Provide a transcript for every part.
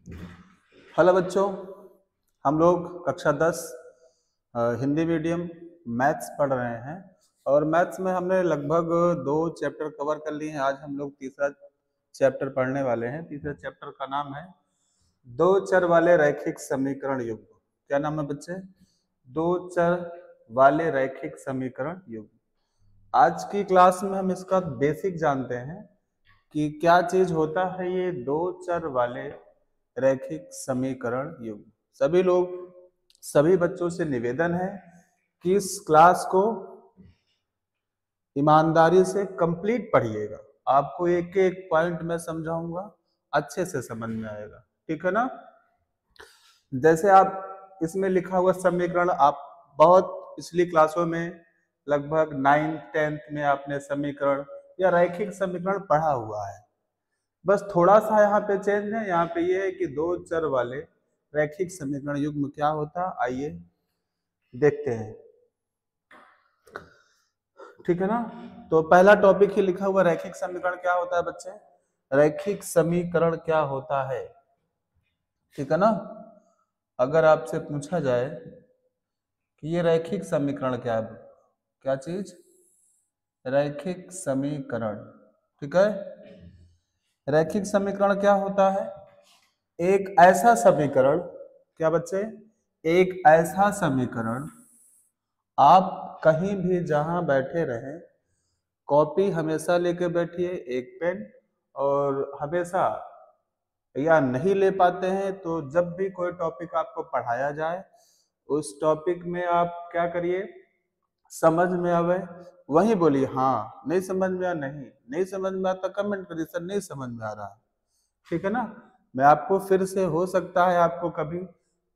Hello बच्चों, हम लोग कक्षा 10 हिंदी मीडियम मैथ्स पढ़ रहे हैं और मैथ्स में हमने लगभग 2 चैप्टर कवर कर लिए हैं। आज हम लोग तीसरा चैप्टर पढ़ने वाले हैं। तीसरे चैप्टर का नाम है दो चर वाले रैखिक समीकरण युग्म। क्या नाम है बच्चे? दो चर वाले रैखिक समीकरण युग्म। आज की क्लास में हम इसका बेसिक जानते हैं कि क्या चीज होता है ये दो चर वाले रैखिक समीकरण युग्म। सभी बच्चों से निवेदन है कि इस क्लास को ईमानदारी से कंप्लीट पढ़िएगा। आपको एक एक पॉइंट में समझाऊंगा, अच्छे से समझ में आएगा। ठीक है ना? जैसे आप इसमें लिखा हुआ समीकरण आप बहुत पिछली क्लासों में लगभग 9th-10th में आपने समीकरण या रैखिक समीकरण पढ़ा हुआ है। बस थोड़ा सा यहाँ पे चेंज है। यहाँ पे ये है कि दो चर वाले रैखिक समीकरण युग्म क्या होता है, आइए देखते हैं। ठीक है ना? तो पहला टॉपिक ही लिखा हुआ रैखिक समीकरण क्या होता है बच्चे? रैखिक समीकरण क्या होता है? ठीक है ना? अगर आपसे पूछा जाए कि ये रैखिक समीकरण क्या है, क्या चीज? रैखिक समीकरण। ठीक है? रैखिक समीकरण क्या होता है? एक ऐसा समीकरण, क्या बच्चे? एक ऐसा समीकरण, आप कहीं भी जहां बैठे रहें, कॉपी हमेशा लेके बैठिए, एक पेन, और हमेशा, या नहीं ले पाते हैं तो जब भी कोई टॉपिक आपको पढ़ाया जाए उस टॉपिक में आप क्या करिए, समझ में आवे वही बोलिए हाँ, नहीं समझ में आ, नहीं समझ में आता कमेंट करिए सर नहीं समझ में आ रहा है। ठीक है ना? मैं आपको फिर से, हो सकता है आपको कभी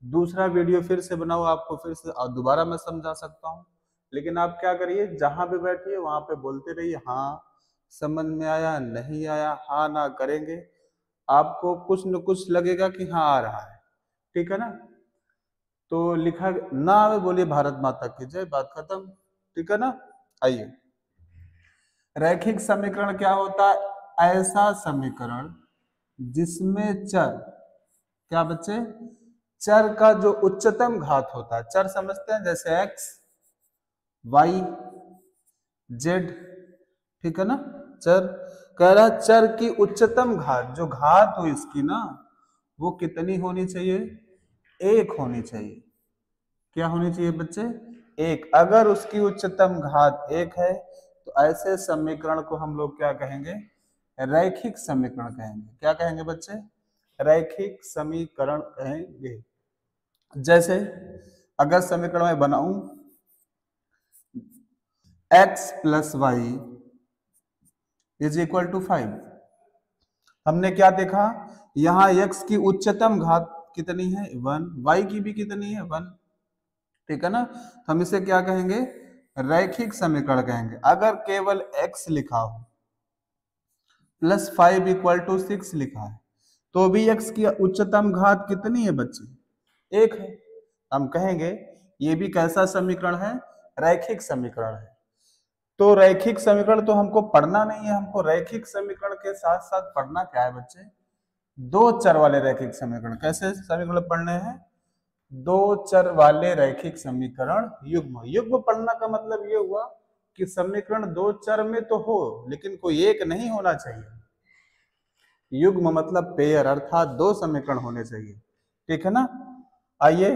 दूसरा वीडियो फिर से बनाओ, आपको फिर से और दोबारा मैं समझा सकता हूँ, लेकिन आप क्या करिए, जहां भी बैठिए वहां पे बोलते रहिए हाँ समझ में आया, नहीं आया, हाँ ना करेंगे, आपको कुछ न कुछ लगेगा कि हाँ आ रहा है। ठीक है ना? तो लिखा ना आवे बोलिए भारत माता की जय, बात खत्म। ठीक है ना? आइए, रैखिक समीकरण क्या होता है? ऐसा समीकरण जिसमें चर, क्या बच्चे? चर का जो उच्चतम घात होता है, चर समझते हैं जैसे एक्स, वाई, जेड। ठीक है ना? चर कह रहा चर की उच्चतम घात, जो घात हो इसकी ना, वो कितनी होनी चाहिए? एक होनी चाहिए। क्या होनी चाहिए बच्चे? एक। अगर उसकी उच्चतम घात एक है तो ऐसे समीकरण को हम लोग क्या कहेंगे? रैखिक समीकरण कहेंगे। क्या कहेंगे बच्चे? रैखिक समीकरण कहेंगे। जैसे अगर समीकरण में बनाऊं x plus y is equal to 5, हमने क्या देखा? यहां x की उच्चतम घात कितनी है? 1, y की भी कितनी है? 1। ठीक है ना? तो हम इसे क्या कहेंगे? रैखिक समीकरण कहेंगे। अगर केवल x लिखा हो, प्लस 5 इक्वल टू 6 लिखा है, तो भी x की उच्चतम घात कितनी है बच्चे? एक है। हम कहेंगे ये भी कैसा समीकरण है? रैखिक समीकरण है। तो रैखिक समीकरण तो हमको पढ़ना नहीं है, हमको रैखिक समीकरण के साथ साथ पढ़ना क्या है बच्चे? दो चर वाले रैखिक समीकरण। कैसे समीकरण पढ़ने हैं? दो चर वाले रैखिक समीकरण युग्म। युग्म पढ़ना का मतलब ये हुआ कि समीकरण दो चर में तो हो लेकिन कोई एक नहीं होना चाहिए। युग्म मतलब पेयर, अर्थात दो समीकरण होने चाहिए। ठीक है ना? आइए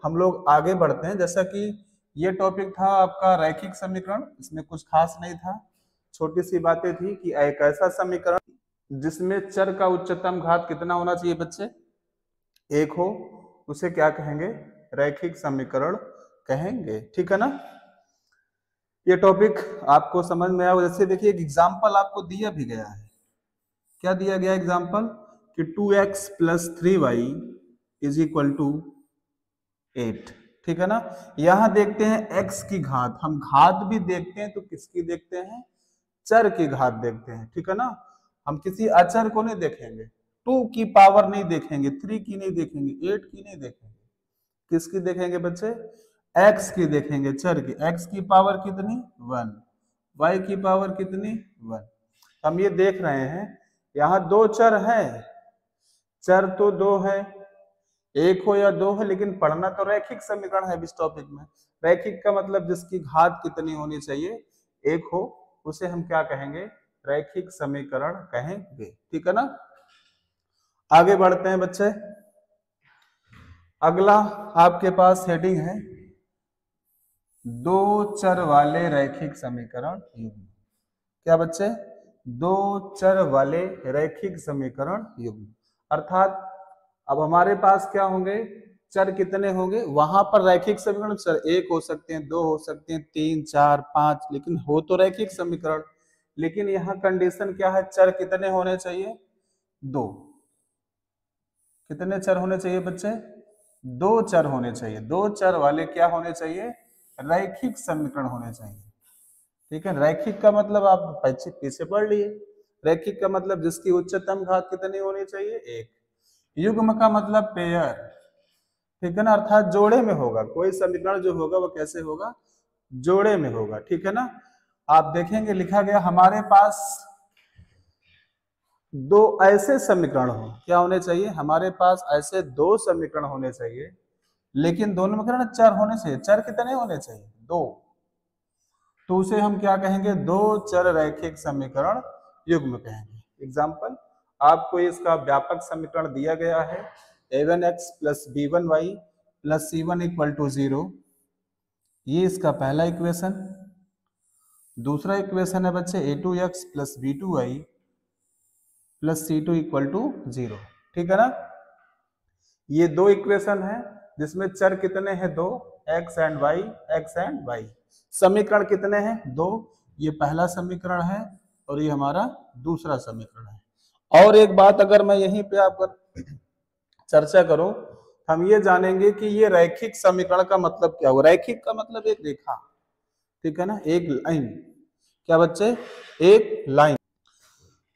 हम लोग आगे बढ़ते हैं। जैसा कि ये टॉपिक था आपका रैखिक समीकरण, इसमें कुछ खास नहीं था, छोटी सी बातें थी कि एक ऐसा समीकरण जिसमें चर का उच्चतम घात कितना होना चाहिए बच्चे? एक हो, उसे क्या कहेंगे? रैखिक समीकरण कहेंगे। ठीक है ना? ये टॉपिक आपको समझ में आया। जैसे देखिए एक एग्जाम्पल आपको दिया भी गया है। क्या दिया गया एग्जाम्पल? कि 2x plus 3y is equal to 8। ठीक है ना? यहां देखते हैं x की घात, हम घात भी देखते हैं तो किसकी देखते हैं? चर की घात देखते हैं। ठीक है ना? हम किसी अचर को नहीं देखेंगे, 2 की पावर नहीं देखेंगे, 3 की नहीं देखेंगे, 8 की नहीं देखेंगे, किसकी देखेंगे बच्चे? x की देखेंगे, चर की। x की पावर कितनी? 1। y की पावर कितनी? 1। हम ये देख रहे हैं यहां दो चर हैं, चर तो दो है, एक हो या दो है, लेकिन पढ़ना तो रैखिक समीकरण है इस टॉपिक में। रैखिक का मतलब जिसकी घात कितनी होनी चाहिए, एक हो, उसे हम क्या कहेंगे, रैखिक समीकरण कहेंगे। ठीक है ना। आगे बढ़ते हैं बच्चे। अगला आपके पास हेडिंग है दो चर वाले रैखिक समीकरण युग्म। क्या बच्चे, दो चर वाले रैखिक समीकरण युग्म। अर्थात अब हमारे पास क्या होंगे, चर कितने होंगे, वहां पर रैखिक समीकरण चर एक हो सकते हैं, दो हो सकते हैं, तीन, चार, पांच, लेकिन हो तो रैखिक समीकरण। लेकिन यहाँ कंडीशन क्या है, चर कितने होने चाहिए, दो। कितने चर होने चाहिए बच्चे, दो चर होने चाहिए। दो चर वाले क्या होने चाहिए, रैखिक समीकरण होने चाहिए। ठीक है, रैखिक का मतलब आप पीछे पढ़ लिए। रैखिक का मतलब जिसकी उच्चतम घात कितनी होनी चाहिए, एक। युग्म का मतलब पेयर। ठीक है ना, अर्थात जोड़े में होगा। कोई समीकरण जो होगा वो कैसे होगा, जोड़े में होगा। ठीक है ना। आप देखेंगे लिखा गया हमारे पास दो ऐसे समीकरण हो, क्या होने चाहिए, हमारे पास ऐसे दो समीकरण होने चाहिए, लेकिन दोनों में क्या चर होने चाहिए। चर कितने होने चाहिए, दो। तो उसे हम क्या कहेंगे, दो चर रैखिक समीकरण युग्म कहेंगे। एग्जाम्पल, आपको इसका व्यापक समीकरण दिया गया है a1x plus b1y plus c1 equal to 0। ये इसका पहला इक्वेशन। दूसरा इक्वेशन है बच्चे a2x plus b2y plus c2 equal to 0। ठीक है ना। ये दो इक्वेशन है जिसमें चर कितने हैं, दो, x and y, x and y। समीकरण कितने हैं, दो। ये पहला समीकरण है और ये हमारा दूसरा समीकरण है। और एक बात अगर मैं यहीं पे आप चर्चा करूं, हम ये जानेंगे कि ये रैखिक समीकरण का मतलब क्या हुआ। रैखिक का मतलब एक रेखा। ठीक है ना, एक लाइन। क्या बच्चे, एक लाइन।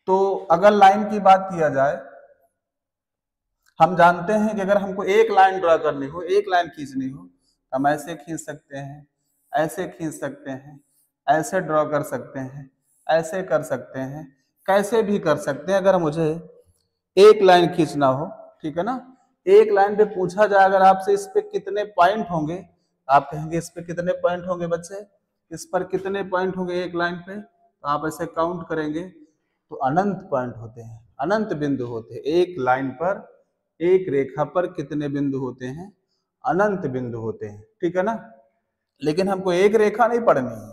तो अगर लाइन की बात किया जाए, हम जानते हैं कि अगर हमको एक लाइन ड्रा करनी हो, एक लाइन खींचनी हो, हम ऐसे खींच सकते हैं, ऐसे खींच सकते हैं, ऐसे ड्रॉ कर सकते हैं, ऐसे कर सकते हैं, कैसे भी कर सकते हैं। अगर मुझे एक लाइन खींचना हो, ठीक है ना, एक लाइन पे पूछा जाए अगर आपसे इस पे कितने पॉइंट होंगे, आप कहेंगे इस पे कितने पॉइंट होंगे बच्चे, इस पर कितने पॉइंट होंगे एक लाइन पे, तो आप ऐसे काउंट करेंगे तो अनंत पॉइंट होते हैं, अनंत बिंदु होते हैं। एक लाइन पर, एक रेखा पर कितने बिंदु होते हैं, अनंत बिंदु होते हैं। ठीक है ना। लेकिन हमको एक रेखा नहीं पढ़नी है,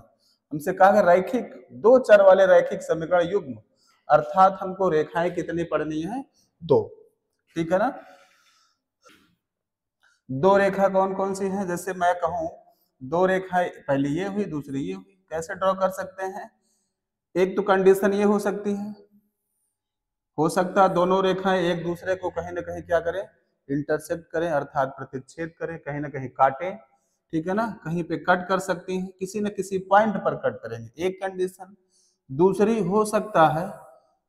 हमसे कहा गया रैखिक, दो चर वाले रैखिक समीकरण युग्म, अर्थात हमको रेखाएं कितनी पढ़नी है, दो। ठीक है ना। दो रेखा कौन कौन सी है, जैसे मैं कहूं दो रेखाएं, पहली ये हुई, दूसरी ये हुई, कैसे ड्रॉ कर सकते हैं। एक तो कंडीशन ये हो सकती है, हो सकता है दोनों रेखाएं एक दूसरे को कहीं ना कहीं क्या करें, इंटरसेक्ट करें, अर्थात प्रतिच्छेद करें, कहीं ना कहीं काटें। ठीक है ना, कहीं पे कट कर सकती हैं, किसी न किसी पॉइंट पर कट करेंगे, एक कंडीशन। दूसरी हो सकता है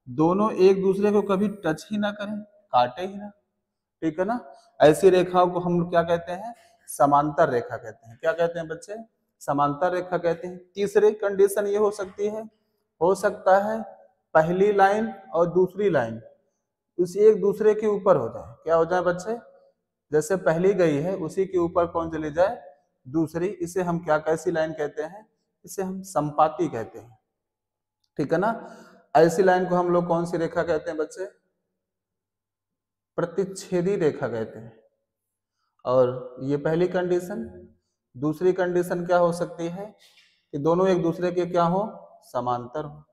दोनों एक दूसरे को कभी टच ही ना करें, काटे ही ना। ठीक है ना। ऐसी रेखाओं को हम लोग क्या कहते हैं, समांतर रेखा कहते हैं। क्या कहते हैं बच्चे, समांतर रेखा कहते हैं। तीसरी कंडीशन ये हो सकती है, हो सकता है पहली लाइन और दूसरी लाइन उसी एक दूसरे के ऊपर हो जाए। क्या हो जाए बच्चे, जैसे पहली गई है उसी के ऊपर कौन चली जाए, दूसरी। इसे हम क्या, कैसी लाइन कहते हैं, इसे हम संपाती कहते हैं। ठीक है ना। ऐसी लाइन को हम लोग कौन सी रेखा कहते हैं बच्चे, प्रतिच्छेदी रेखा कहते हैं। और ये पहली कंडीशन। दूसरी कंडीशन क्या हो सकती है कि दोनों एक दूसरे के क्या हो, समांतर हो।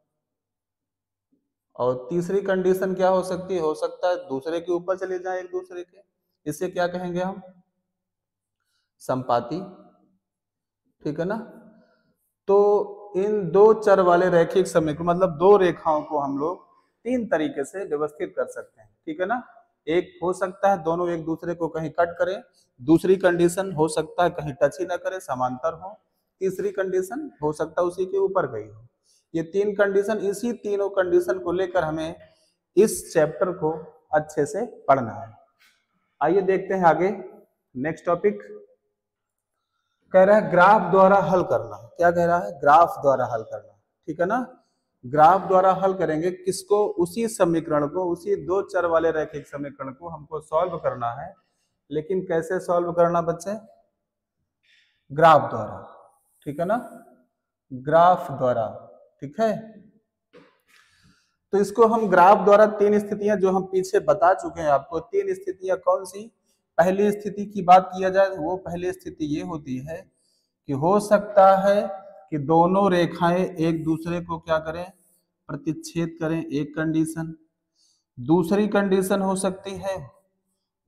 और तीसरी कंडीशन क्या हो सकती है, हो सकता है दूसरे के ऊपर चले जाए एक दूसरे के, इसे क्या कहेंगे हम, संपाती। ठीक है ना। तो इन दो चर वाले रैखिक समीकरण मतलब दो रेखाओं को हम लोग तीन तरीके से व्यवस्थित कर सकते हैं। ठीक है ना। एक हो सकता है दोनों एक दूसरे को कहीं कट करें, दूसरी कंडीशन हो सकता है कहीं टच ही ना करे, समांतर हो, तीसरी कंडीशन हो सकता है उसी के ऊपर गई हो। ये तीन कंडीशन, इसी तीनों कंडीशन को लेकर हमें इस चैप्टर को अच्छे से पढ़ना है। आइए देखते हैं आगे नेक्स्ट टॉपिक। कह रहा है ग्राफ द्वारा हल करना। क्या कह रहा है, ग्राफ द्वारा हल करना। ठीक है ना। ग्राफ द्वारा हल करेंगे किसको, उसी समीकरण को, उसी दो चर वाले रैखिक समीकरण को हमको सॉल्व करना है। लेकिन कैसे सॉल्व करना बच्चे, ग्राफ द्वारा, ठीक है ना, ग्राफ द्वारा, ठीक है। तो इसको हम ग्राफ द्वारा तीन स्थितियां जो हम पीछे बता चुके हैं आपको, तीन स्थितियां कौन सी, पहली स्थिति की बात किया जाए, वो पहली स्थिति ये होती है कि हो सकता है कि दोनों रेखाएं एक दूसरे को क्या करें, प्रतिच्छेद करें, एक कंडीशन। दूसरी कंडीशन हो सकती है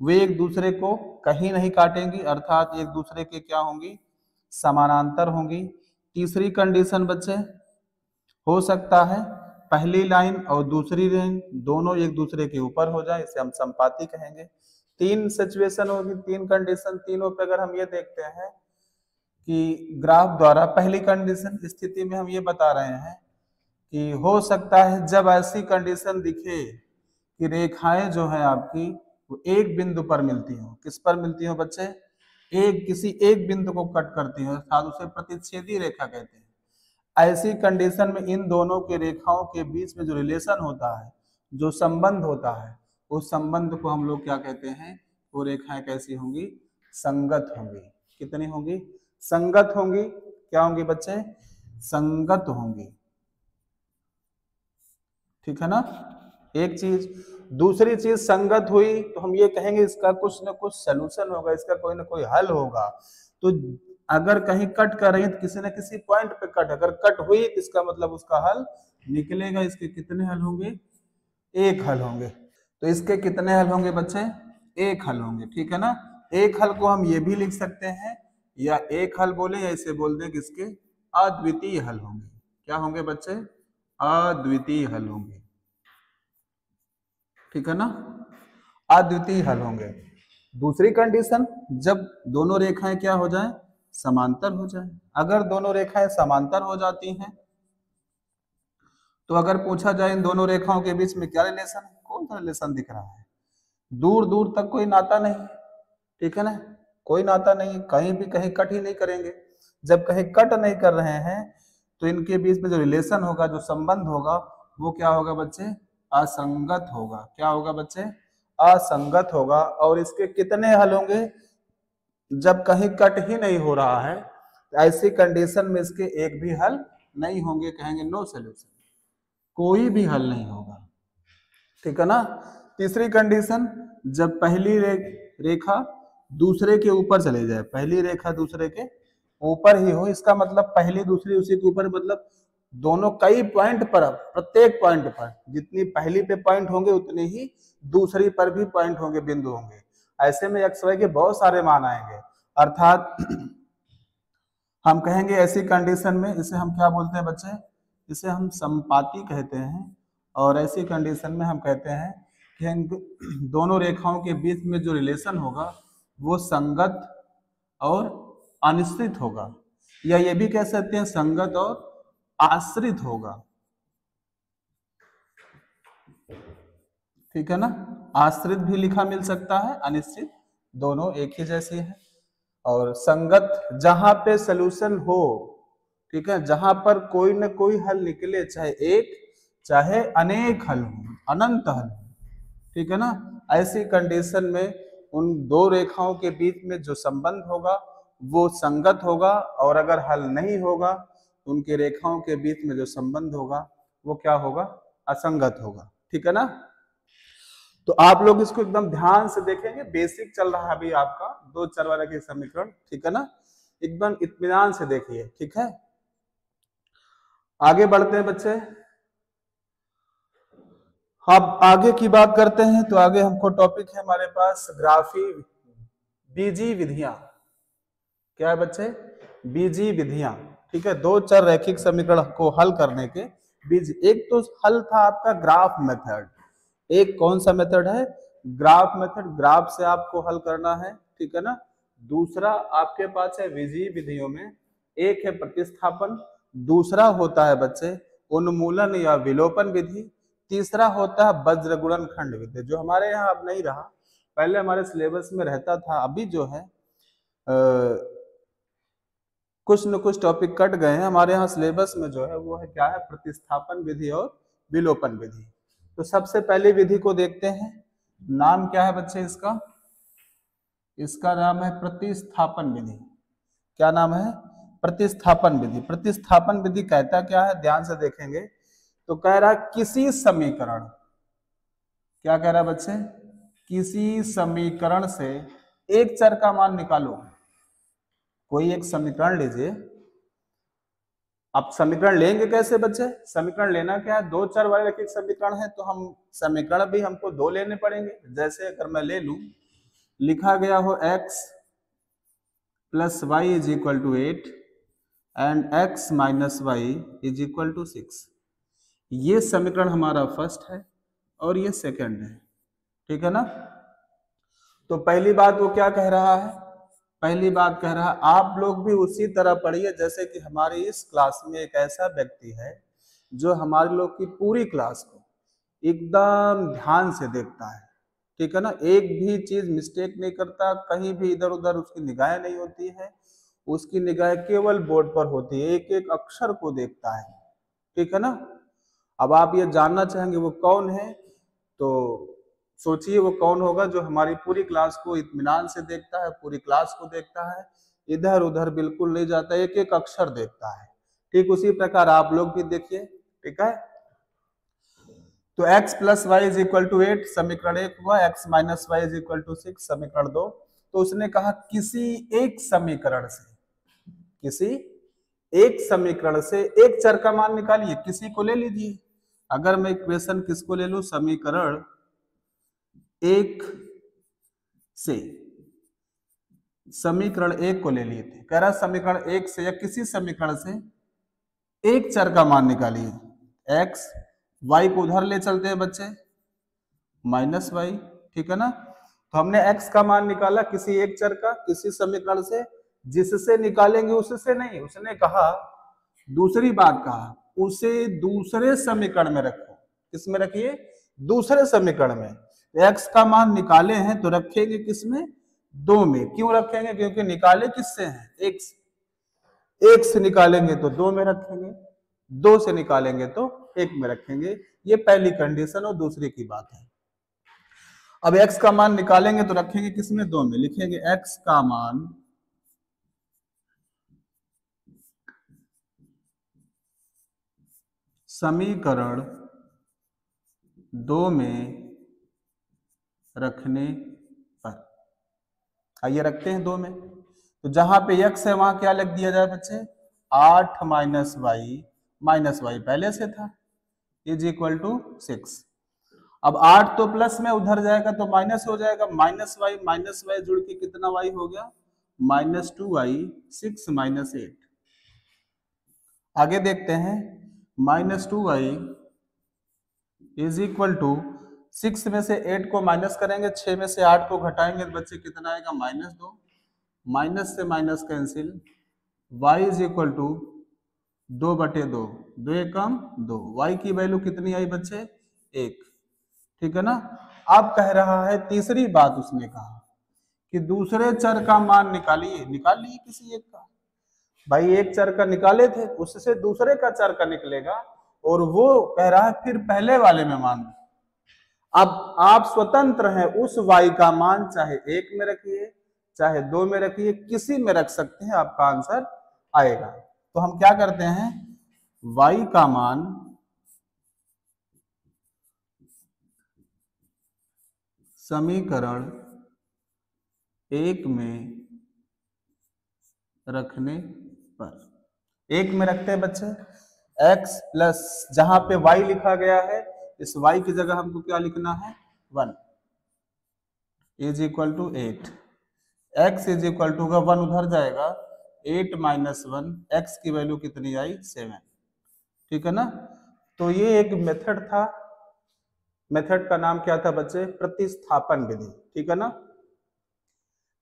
वे एक दूसरे को कहीं नहीं काटेंगी, अर्थात एक दूसरे के क्या होंगी, समानांतर होंगी। तीसरी कंडीशन बच्चे हो सकता है पहली लाइन और दूसरी लाइन दोनों एक दूसरे के ऊपर हो जाए, इसे हम संपाती कहेंगे। तीन सिचुएशन होगी, तीन कंडीशन, तीनों पे अगर हम ये देखते हैं कि ग्राफ द्वारा पहली कंडीशन स्थिति में हम ये बता रहे हैं कि हो सकता है जब ऐसी कंडीशन दिखे कि रेखाएं जो है आपकी वो एक बिंदु पर मिलती हो, किस पर मिलती हो बच्चे, एक किसी एक बिंदु को कट करती हो, अर्थात उसे प्रतिच्छेदी रेखा कहते हैं। ऐसी कंडीशन में इन दोनों के रेखाओं के बीच में जो रिलेशन होता है, जो संबंध होता है, उस संबंध को हम लोग क्या कहते हैं, वो रेखाएं कैसी होंगी, संगत होंगी। कितनी होंगी, संगत होंगी। क्या होंगी बच्चे, संगत होंगी, ठीक है ना, एक चीज। दूसरी चीज संगत हुई तो हम ये कहेंगे इसका कुछ ना कुछ सलूशन होगा, इसका कोई ना कोई हल होगा। तो अगर कहीं कट कर रही है तो किसी न किसी पॉइंट पे कट, अगर कट हुई तो इसका मतलब उसका हल निकलेगा। इसके कितने हल होंगे, एक हल होंगे। तो इसके कितने हल होंगे बच्चे, एक हल होंगे, ठीक है ना। एक हल को हम ये भी लिख सकते हैं, या एक हल बोले या इसे बोल दें किसके, अद्वितीय हल होंगे। क्या होंगे बच्चे, अद्वितीय हल होंगे, ठीक है ना, अद्वितीय हल होंगे। दूसरी कंडीशन जब दोनों रेखाएं क्या हो जाएं, समांतर हो जाए। अगर दोनों रेखाएं समांतर हो जाती हैं तो अगर पूछा जाए इन दोनों रेखाओं के बीच में क्या रिलेशन है, कौन सा रिलेशन दिख रहा है, दूर दूर तक कोई नाता नहीं, ठीक है ना, कोई नाता नहीं, कहीं भी कहीं कट ही नहीं करेंगे। जब कहीं कट नहीं कर रहे हैं तो इनके बीच में जो रिलेशन होगा, जो संबंध होगा, वो क्या होगा बच्चे, असंगत होगा। क्या होगा बच्चे, असंगत होगा। और इसके कितने हल होंगे, जब कहीं कट ही नहीं हो रहा है ऐसी कंडीशन में इसके एक भी हल नहीं होंगे, कहेंगे नो सॉल्यूशन, कोई भी हल नहीं होगा, ठीक है ना। तीसरी कंडीशन जब पहली रेखा दूसरे के ऊपर चले जाए, पहली रेखा दूसरे के ऊपर ही हो, इसका मतलब पहली दूसरी उसी के ऊपर, मतलब दोनों कई पॉइंट पर, प्रत्येक पॉइंट पर जितनी पहली पे पॉइंट होंगे उतने ही दूसरी पर भी पॉइंट होंगे, बिंदु होंगे। ऐसे में एक्स वाई के बहुत सारे मान आएंगे, अर्थात हम कहेंगे ऐसी कंडीशन में, इसे हम क्या बोलते हैं बच्चे, इसे हम संपाती कहते हैं। और ऐसी कंडीशन में हम कहते हैं कि इन दोनों रेखाओं के बीच में जो रिलेशन होगा वो संगत और अनिश्चित होगा, या ये भी कह सकते हैं संगत और आश्रित होगा, ठीक है ना। आश्रित भी लिखा मिल सकता है, अनिश्चित, दोनों एक ही जैसी है। और संगत जहां पे सलूशन हो, ठीक है, जहां पर कोई ना कोई हल निकले, चाहे एक चाहे अनेक हल हो, अनंत हल हो, ठीक है ना। ऐसी कंडीशन में उन दो रेखाओं के बीच में जो संबंध होगा वो संगत होगा, और अगर हल नहीं होगा तो उनके रेखाओं के बीच में जो संबंध होगा वो क्या होगा, असंगत होगा, ठीक है ना। तो आप लोग इसको एकदम ध्यान से देखेंगे, बेसिक चल रहा है अभी आपका दो चर वाले के समीकरण, ठीक है ना, एकदम इत्मीनान से देखिए, ठीक है। आगे बढ़ते हैं बच्चे, अब आगे की बात करते हैं। तो आगे हमको टॉपिक है हमारे पास ग्राफी बीजी विधियां। क्या है बच्चे, बीजी विधियां, ठीक है। दो चर रैखिक समीकरण को हल करने के बीज, एक तो हल था आपका ग्राफ मेथड, एक कौन सा मेथड है, ग्राफ मेथड, ग्राफ से आपको हल करना है, ठीक है ना। दूसरा आपके पास है विजी विधियों में, एक है प्रतिस्थापन, दूसरा होता है बच्चे उन्मूलन या विलोपन विधि, तीसरा होता है वज्र गुणनखंड विधि, जो हमारे यहाँ अब नहीं रहा, पहले हमारे सिलेबस में रहता था। अभी जो है कुछ न कुछ टॉपिक कट गए हैं हमारे यहाँ सिलेबस में, जो है वो है क्या है, प्रतिस्थापन विधि और विलोपन विधि। तो सबसे पहली विधि को देखते हैं। नाम क्या है बच्चे इसका? इसका नाम है प्रतिस्थापन विधि। क्या नाम है? प्रतिस्थापन विधि। प्रतिस्थापन विधि कहता क्या है, ध्यान से देखेंगे तो कह रहा है किसी समीकरण, क्या कह रहा है बच्चे, किसी समीकरण से एक चर का मान निकालो। कोई एक समीकरण लीजिए। आप समीकरण लेंगे कैसे बच्चे? समीकरण लेना क्या है, दो चर वाले रैखिक समीकरण है तो हम समीकरण भी हमको दो लेने पड़ेंगे। जैसे अगर मैं ले लूं, लिखा गया हो x plus y is equal to 8 and x minus y is equal to 6। ये समीकरण हमारा फर्स्ट है और ये सेकंड है, ठीक है ना। तो पहली बात वो क्या कह रहा है, पहली बात कह रहा है आप लोग भी उसी तरह पढ़िए जैसे कि हमारी इस क्लास में एक ऐसा व्यक्ति है जो हमारे लोग की पूरी क्लास को एकदम ध्यान से देखता है, ठीक है ना। एक भी चीज मिस्टेक नहीं करता, कहीं भी इधर उधर उसकी निगाहें नहीं होती है, उसकी निगाहें केवल बोर्ड पर होती है, एक एक अक्षर को देखता है, ठीक है ना। अब आप ये जानना चाहेंगे वो कौन है, तो सोचिए वो कौन होगा जो हमारी पूरी क्लास को इत्मीनान से देखता है, पूरी क्लास को देखता है, इधर उधर बिल्कुल नहीं जाता, एक एक अक्षर देखता है। ठीक उसी प्रकार आप लोग भी देखिए, ठीक है। तो x plus y is equal to 8 समीकरण 1 हुआ, x minus y is equal to 6 समीकरण 2। तो उसने कहा किसी एक समीकरण से, किसी एक समीकरण से एक चर का मान निकालिए, किसी को ले लीजिए। अगर मैं इक्वेशन किसको ले लूं, समीकरण एक से, समीकरण एक को ले लिए थे, कह रहा समीकरण एक से या किसी समीकरण से एक चर का मान निकालिए। x y को उधर ले चलते हैं बच्चे, माइनस वाई, ठीक है ना। तो हमने x का मान निकाला किसी एक चर का, किसी समीकरण से, जिससे निकालेंगे उससे नहीं, उसने कहा दूसरी बात कहा उसे दूसरे समीकरण में रखो। किसमें रखिए? दूसरे समीकरण में। x का मान निकाले हैं तो रखेंगे किसमें? दो में। क्यों रखेंगे? क्योंकि निकाले किससे हैं? एक से। एक से निकालेंगे तो दो में रखेंगे, दो से निकालेंगे तो एक में रखेंगे। ये पहली कंडीशन और दूसरी की बात है। अब x का मान निकालेंगे तो रखेंगे किसमें? दो में। लिखेंगे x का मान समीकरण दो में रखने पर, आइए रखते हैं दो में। तो जहां पे x है वहां क्या लिख दिया जाए बच्चे? 8 माइनस वाई पहले से था इज इक्वल टू 6। अब 8 तो प्लस में उधर जाएगा तो माइनस हो जाएगा, माइनस वाई जुड़ के कितना वाई हो गया? -2y, 6 minus 8। आगे देखते हैं, -2y इज इक्वल टू 6 में से 8 को माइनस करेंगे, 6 में से 8 को घटाएंगे तो बच्चे कितना आएगा? -2। माइनस से minus cancel, y is equal to 2/2, 2 एक कम 2। y की वैल्यू कितनी आई बच्चे? 1, ठीक है ना। अब कह रहा है तीसरी बात, उसने कहा कि दूसरे चर का मान निकालिए। निकाल लिए किसी एक का, भाई एक चर का निकाले थे, उससे दूसरे का चर का निकलेगा, और वो कह रहा है फिर पहले वाले में मान। अब आप स्वतंत्र हैं, उस y का मान चाहे एक में रखिए चाहे दो में रखिए, किसी में रख सकते हैं, आपका आंसर आएगा। तो हम क्या करते हैं, y का मान समीकरण एक में रखने पर, एक में रखते हैं बच्चे, x प्लस जहां पे y लिखा गया है, इस y की जगह हमको क्या लिखना है? 1 is equal to 8। x is equal to का 1 उधर जाएगा, 8 माइनस 1, x की वैल्यू कितनी आई? 7, ठीक है ना। तो ये एक मेथड था, मेथड का नाम क्या था बच्चे? प्रतिस्थापन विधि, ठीक है ना।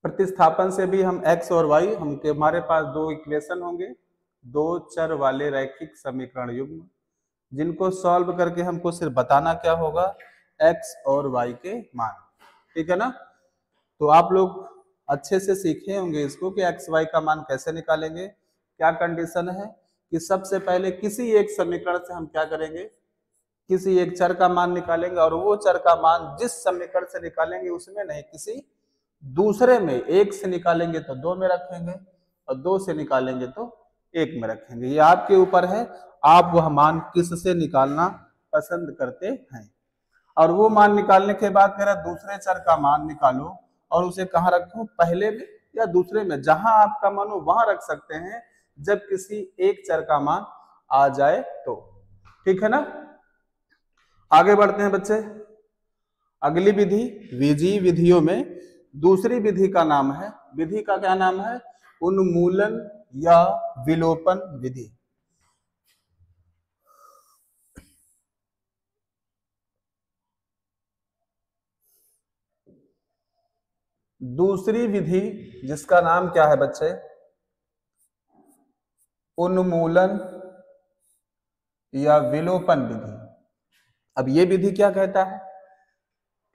प्रतिस्थापन से भी हम x और y, हमारे पास दो इक्वेशन होंगे, दो चर वाले रैखिक समीकरण युग्म, जिनको सॉल्व करके हमको सिर्फ बताना क्या होगा? x और y के मान, ठीक है ना। तो आप लोग अच्छे से सीखे होंगे इसको कि x y का मान कैसे निकालेंगे, क्या कंडीशन है कि सबसे पहले किसी एक समीकरण से हम क्या करेंगे, किसी एक चर का मान निकालेंगे और वो चर का मान जिस समीकरण से निकालेंगे उसमें नहीं, किसी दूसरे में, एक से निकालेंगे तो 2 में रखेंगे और 2 से निकालेंगे तो 1 में रखेंगे। ये आपके ऊपर है, आप वह मान किससे निकालना पसंद करते हैं। और वो मान निकालने के बाद कह रहा दूसरे चर का मान निकालो और उसे कहाँ रखो, पहले में या दूसरे में, जहां आपका मन हो वहां रख सकते हैं जब किसी एक चर का मान आ जाए तो। ठीक है ना। आगे बढ़ते हैं बच्चे। अगली विधि, विजी विधियों में दूसरी विधि का नाम है, विधि का क्या नाम है, उन्मूलन या विलोपन विधि। दूसरी विधि जिसका नाम क्या है बच्चे, उन्मूलन या विलोपन विधि। अब ये विधि क्या कहता है,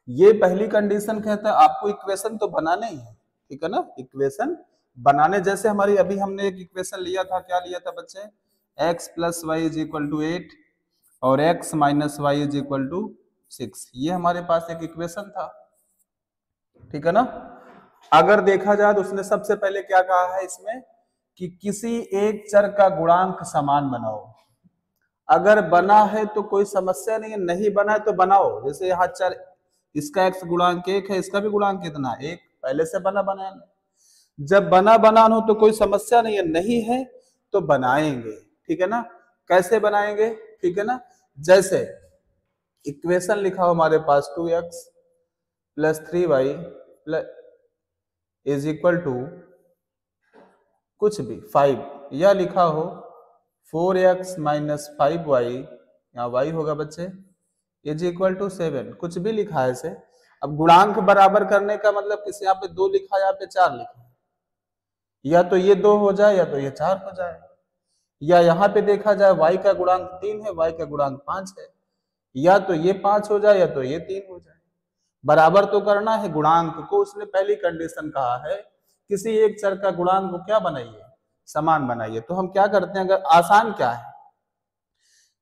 ये पहली कंडीशन कहता है आपको इक्वेशन तो बनाने ही है, ठीक है ना, इक्वेशन बनाने। जैसे हमारी अभी हमने एक इक्वेशन लिया था, क्या लिया था बच्चे, x plus y is equal to 8 और x minus y is equal to 6, ये हमारे पास एक इक्वेशन था, ठीक है ना। अगर देखा जाए तो उसने सबसे पहले क्या कहा है इसमें कि किसी एक चर का गुणांक समान बनाओ। अगर बना है तो कोई समस्या नहीं है, नहीं बना है तो बनाओ। जैसे यहाँ चर, इसका x गुणांक 1 है, इसका भी गुणांक कितना 1, पहले से बना बनाया। जब बना बनाना हो तो कोई समस्या नहीं है, नहीं है तो बनाएंगे, ठीक है ना। कैसे बनाएंगे, ठीक है ना, जैसे इक्वेशन लिखा हो हमारे पास 2x plus 3y is equal to कुछ भी 5, या लिखा हो 4x माइनस 5y, यहाँ y होगा बच्चे, इज इक्वल टू 7, कुछ भी लिखा है इसे। अब गुणांक बराबर करने का मतलब किसी यहाँ पे 2 लिखा है, यहाँ पे 4 लिखा है, या तो ये 2 हो जाए या तो ये 4 हो जाए, या यहाँ पे देखा जाए y का गुणांक 3 है, y का गुणांक 5 है, या तो ये 5 हो जाए या तो ये 3 हो जाए। बराबर तो करना है गुणांक को, उसने पहली कंडीशन कहा है किसी एक चर का गुणांक को क्या बनाइए, समान बनाइए। तो हम क्या करते हैं, अगर आसान क्या है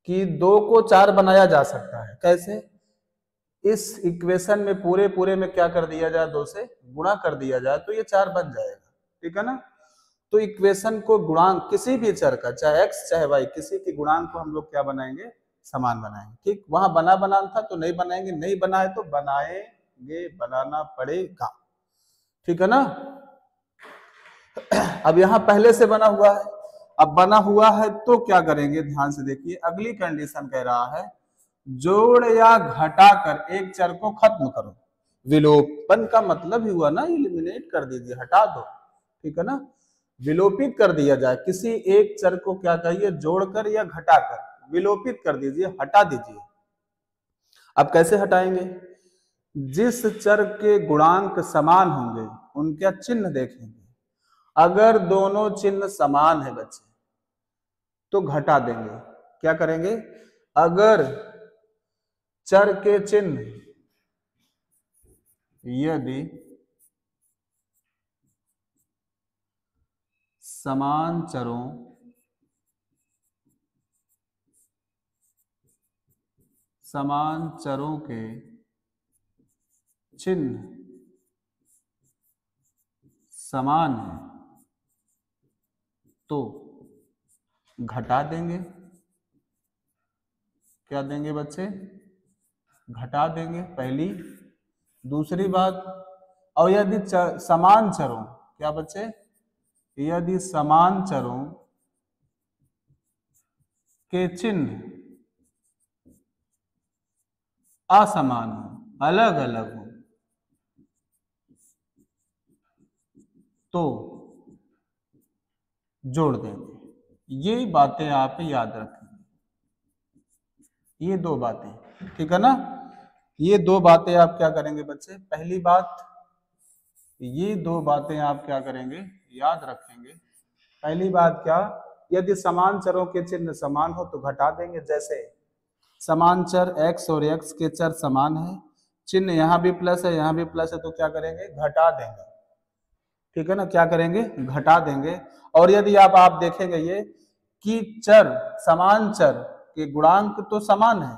कि 2 को 4 बनाया जा सकता है, कैसे, इस इक्वेशन में पूरे पूरे में क्या कर दिया जाए, 2 से गुणा कर दिया जाए तो ये 4 बन जाएगा, ठीक है ना। तो इक्वेशन को गुणांक किसी भी चर का, चाहे x चाहे y, किसी के गुणांक को हम लोग क्या बनाएंगे, समान बनाएंगे। ठीक, वहां बना बनाना था तो नहीं बनाएंगे, नहीं बनाए तो बनाएंगे, बनाना पड़ेगा, ठीक है ना। अब यहाँ पहले से बना हुआ है, अब बना हुआ है तो क्या करेंगे, ध्यान से देखिए। अगली कंडीशन कह रहा है जोड़ या घटाकर एक चर को खत्म करो। विलोपन का मतलब ही हुआ ना, एलिमिनेट कर दीजिए, हटा दो, ठीक है ना। विलोपित कर दिया जाए, किसी एक चर को क्या कहिए, जोड़कर या घटाकर विलोपित कर दीजिए, हटा दीजिए। अब कैसे हटाएंगे, जिस चर के गुणांक समान होंगे उनका चिन्ह देखेंगे। अगर दोनों चिन्ह समान है बच्चे तो घटा देंगे। क्या करेंगे, अगर चर के चिन्ह यदि समान चरों के चिन्ह समान है तो घटा देंगे। क्या देंगे बच्चे, घटा देंगे, पहली। दूसरी बात, और यदि समान चरों, क्या बच्चे, यदि समान चरों के चिन्ह असमान हो, अलग अलग हो, तो जोड़ देंगे। ये बातें आप याद रखेंगे, ये 2 बातें, ठीक है ना। ये 2 बातें आप क्या करेंगे बच्चे, पहली बात, ये 2 बातें आप क्या करेंगे, याद रखेंगे। पहली बात क्या, यदि समान चरों के चिन्ह समान हो तो घटा देंगे। जैसे समान चर x और x के चर समान है, चिन्ह यहाँ भी प्लस है यहाँ भी प्लस है, तो क्या करेंगे, घटा देंगे। ठीक है ना, क्या करेंगे, घटा देंगे। और यदि आप देखेंगे ये कि चर, समान चर के गुणांक तो समान है,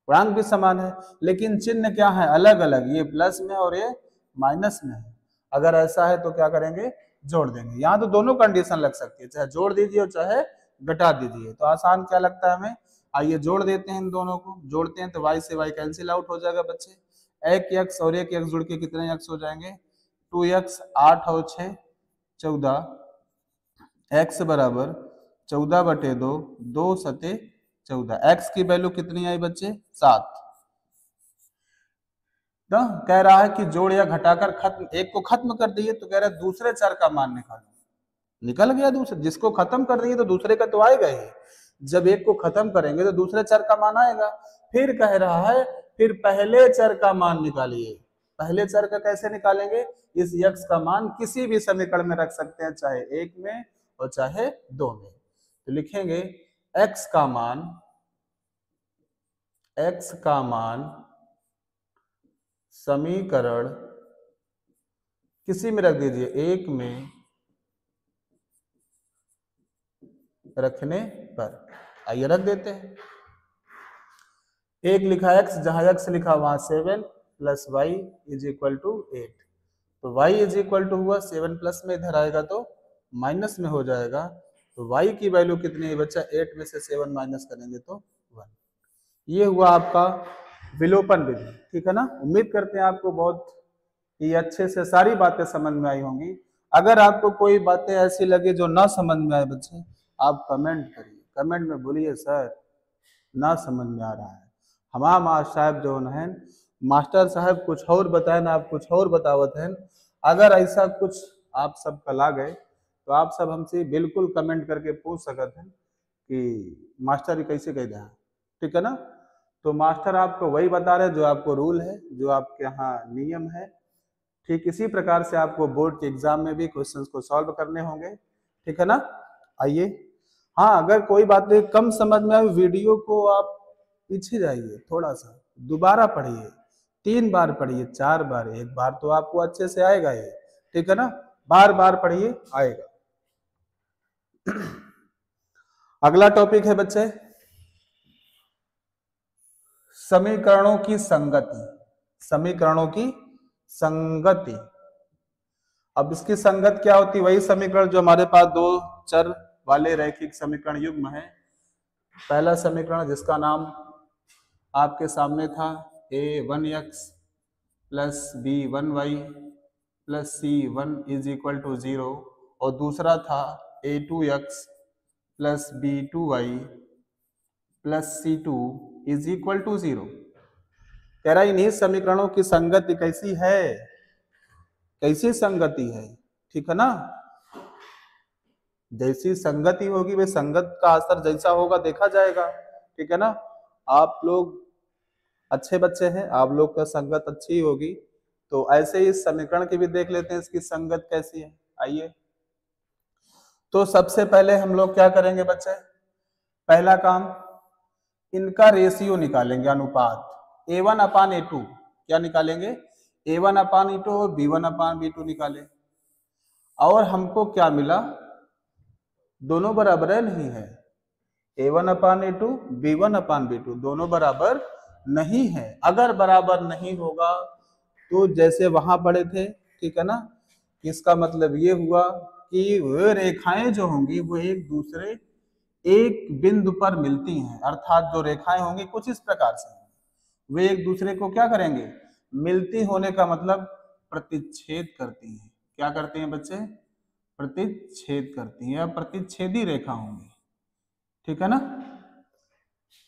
गुणांक भी समान है, लेकिन चिन्ह क्या है, अलग अलग, ये प्लस में और ये माइनस में है। अगर ऐसा है तो क्या करेंगे, जोड़ देंगे। यहाँ तो दोनों कंडीशन लग सकती है, चाहे जोड़ दीजिए और चाहे घटा दीजिए। तो आसान क्या लगता है हमें, आइए जोड़ देते हैं इन दोनों को। जोड़ते हैं तो y से y कैंसिल आउट हो जाएगा बच्चे। एक x और एक x जुड़ के कितने x हो जाएंगे, 2x, 8 और 6 14, x बराबर 14/2, 2 सते 14। x की वैल्यू कितनी आई बच्चे, 7। तो कह रहा है कि जोड़ या घटाकर खत्म, एक को खत्म कर दिए तो कह रहा है दूसरे चर का मान निकालो। निकल गया दूसरे, जिसको खत्म कर दिए तो दूसरे का तो आएगा ही। जब एक को खत्म करेंगे तो दूसरे चर का मान आएगा। फिर कह रहा है फिर पहले चर का मान निकालिए। पहले चर का कैसे निकालेंगे, इस x का मान किसी भी समीकरण में रख सकते हैं, चाहे 1 में और चाहे 2 में। तो लिखेंगे x का मान समीकरण किसी में रख दीजिए, 1 में रखने पर। आइए रख देते हैं। एक लिखा x, जहां x लिखा वहां 7 plus y is equal to 8। तो y इज इक्वल टू हुआ 7 प्लस में इधर आएगा तो माइनस में हो जाएगा। तो y की वैल्यू कितनी है बच्चा, 8 में से 7 माइनस करेंगे तो 1। ये हुआ आपका विलोपन विधि, ठीक है ना। उम्मीद करते हैं आपको बहुत ही अच्छे से सारी बातें समझ में आई होंगी। अगर आपको कोई बातें ऐसी लगे जो ना समझ में आए बच्चे, आप कमेंट करिए, कमेंट में बोलिए सर ना समझ में आ रहा है। हमारा मास्टर साहब जो है, मास्टर साहब कुछ और बताए ना, आप कुछ और बतावत हैं। अगर ऐसा कुछ आप सब कला गए तो आप सब हमसे बिल्कुल कमेंट करके पूछ सकते हैं कि मास्टर कैसे कह रहा है, ठीक है ना। तो मास्टर आपको वही बता रहे जो आपको रूल है, जो आपके यहाँ नियम है। ठीक इसी प्रकार से आपको बोर्ड के एग्जाम में भी क्वेश्चंस को सॉल्व करने होंगे, ठीक है ना। आइए, हाँ अगर कोई बातें कम समझ में आए, वीडियो को आप पीछे जाइए, थोड़ा सा दोबारा पढ़िए, 3 बार पढ़िए, 4 बार, 1 बार तो आपको अच्छे से आएगा ये, ठीक है ना। बार बार पढ़िए, आएगा। अगला टॉपिक है बच्चे समीकरणों की संगति। समीकरणों की संगति, अब इसकी संगत क्या होती है, वही समीकरण जो हमारे पास दो चर वाले रैखिक समीकरण युग्म है। पहला समीकरण जिसका नाम आपके सामने था a1x plus b1y plus c1 is equal to 0, और दूसरा था a2x plus b2y plus c2 is equal to 0। कह रहा इन्हीं समीकरणों की संगति कैसी है, कैसी संगति है, ठीक है ना। जैसी संगति होगी वे संगत का असर जैसा होगा देखा जाएगा, ठीक है ना। आप लोग अच्छे बच्चे हैं, आप लोग का संगत अच्छी होगी, तो ऐसे ही इस समीकरण की भी देख लेते हैं इसकी संगत कैसी है। आइए, तो सबसे पहले हम लोग क्या करेंगे बच्चे, पहला काम इनका रेशियो निकालेंगे, अनुपात a1/a2। क्या निकालेंगे, a1/a2 और b1/b2 निकाले। और हमको क्या मिला, दोनों बराबर है नहीं है, a1/a2 b1/b2 दोनों बराबर नहीं है। अगर बराबर नहीं होगा तो जैसे वहां पढ़े थे, ठीक है ना, इसका मतलब ये हुआ कि वे रेखाएं जो होंगी वो एक दूसरे एक बिंदु पर मिलती हैं। अर्थात जो रेखाएं होंगी कुछ इस प्रकार से, वे एक दूसरे को क्या करेंगे, मिलती होने का मतलब प्रतिच्छेद करती हैं। क्या करती हैं बच्चे, प्रतिच्छेद करती हैं, या प्रतिच्छेदी रेखा होंगी, ठीक है ना।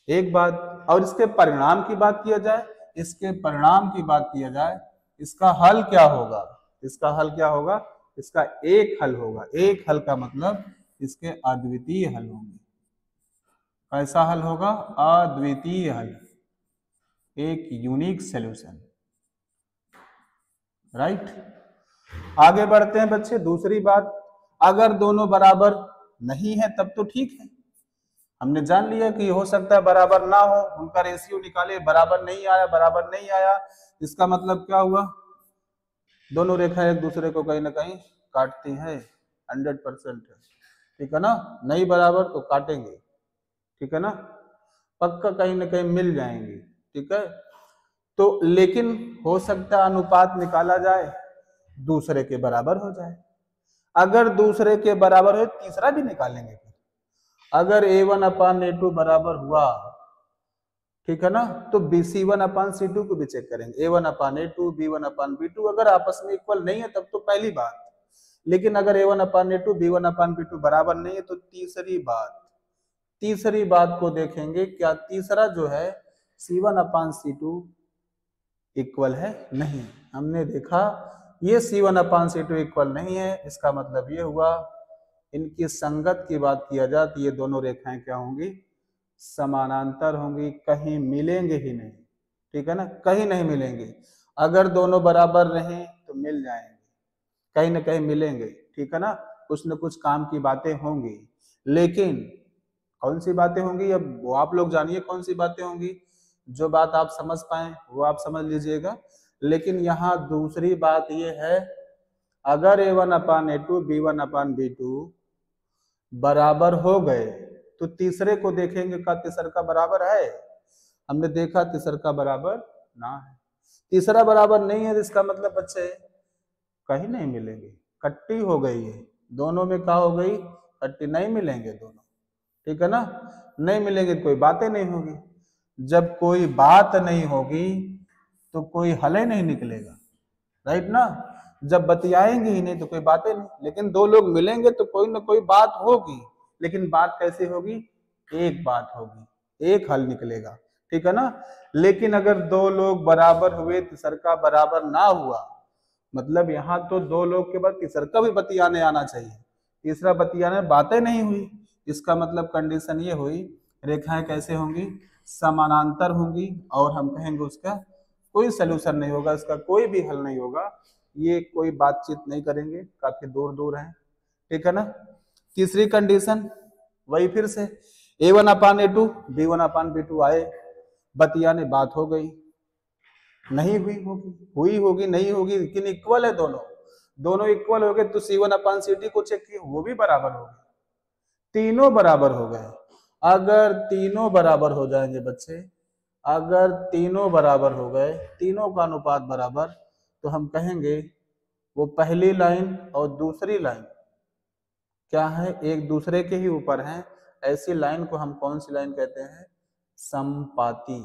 एक बात, और इसके परिणाम की बात किया जाए, इसके परिणाम की बात किया जाए, इसका हल क्या होगा, इसका हल क्या होगा, इसका एक हल होगा। एक हल का मतलब इसके अद्वितीय हल होंगे। कैसा हल होगा, अद्वितीय हल, एक यूनिक सॉल्यूशन, राइट। आगे बढ़ते हैं बच्चे, दूसरी बात, अगर दोनों बराबर नहीं है तब तो ठीक है, हमने जान लिया कि हो सकता है बराबर ना हो, उनका रेशियो निकाले, बराबर नहीं आया, बराबर नहीं आया, इसका मतलब क्या हुआ, दोनों रेखाएं एक दूसरे को कहीं ना कहीं काटती है, 100% है, ठीक है ना। नहीं बराबर तो काटेंगे, ठीक है ना, पक्का कहीं ना कहीं मिल जाएंगी, ठीक है। तो लेकिन हो सकता है अनुपात निकाला जाए दूसरे के बराबर हो जाए। अगर दूसरे के बराबर हो तीसरा भी निकालेंगे। अगर A1/A2 बराबर हुआ, ठीक है ना, तो C1/C2 को भी चेक करेंगे, A1/A2 B1/B2 अगर आपस में इक्वल नहीं है तब तो पहली बात, लेकिन अगर A1/A2 B1/B2 बराबर नहीं है तो तीसरी बात को देखेंगे, क्या तीसरा जो है C1/C2 इक्वल है, नहीं। हमने देखा ये C1/C2 इक्वल नहीं है, इसका मतलब ये हुआ इनकी संगत की बात किया जाए तो ये दोनों रेखाएं क्या होंगी, समानांतर होंगी, कहीं मिलेंगे ही नहीं, ठीक है ना, कहीं नहीं मिलेंगे। अगर दोनों बराबर रहें तो मिल जाएंगे, कहीं ना कहीं मिलेंगे, ठीक है ना, कुछ न कुछ काम की बातें होंगी। लेकिन कौन सी बातें होंगी अब वो आप लोग जानिए, कौन सी बातें होंगी, जो बात आप समझ पाए वो आप समझ लीजिएगा। लेकिन यहाँ दूसरी बात ये है, अगर A1/A2 B1/B2 बराबर हो गए तो तीसरे को देखेंगे का तीसरा का बराबर है, हमने देखा तीसरा का बराबर ना है। तीसरा बराबर नहीं है, इसका मतलब बच्चे कहीं नहीं मिलेंगे, कट्टी हो गई है, दोनों में क्या हो गई, कट्टी, नहीं मिलेंगे दोनों, ठीक है ना, नहीं मिलेंगे तो कोई बातें नहीं होगी। जब कोई बात नहीं होगी तो कोई हल ही नहीं निकलेगा, राइट ना। जब बतियाएंगे ही नहीं तो कोई बातें नहीं, लेकिन दो लोग मिलेंगे तो कोई ना कोई बात होगी, लेकिन बात कैसे होगी, एक बात होगी, एक हल निकलेगा, ठीक है ना। लेकिन अगर दो लोग बराबर हुए तीसरा का बराबर ना हुआ, मतलब यहाँ तो दो लोग के बाद तीसरा का भी बतियाने आना चाहिए, तीसरा बतियाने बातें नहीं हुई, इसका मतलब कंडीशन ये हुई रेखाएं कैसे होंगी, समानांतर होंगी, और हम कहेंगे उसका कोई सोल्यूशन नहीं होगा, इसका कोई भी हल नहीं होगा, ये कोई बातचीत नहीं करेंगे, काफी दूर दूर हैं, ठीक है ना। तीसरी कंडीशन वही फिर से A1/A2 B1/B2 आए, बतियाने बात हो गई, नहीं हुई होगी, हुई होगी नहीं होगी, लेकिन इक्वल है दोनों, दोनों इक्वल हो गए तो C1/CD को चेक किए वो भी बराबर हो गए, तीनों बराबर हो गए। अगर तीनों बराबर हो जाएंगे बच्चे, अगर तीनों बराबर हो गए, तीनों का अनुपात बराबर, तो हम कहेंगे वो पहली लाइन और दूसरी लाइन क्या है, एक दूसरे के ही ऊपर हैं, ऐसी लाइन को हम कौन सी लाइन कहते हैं, समपाती।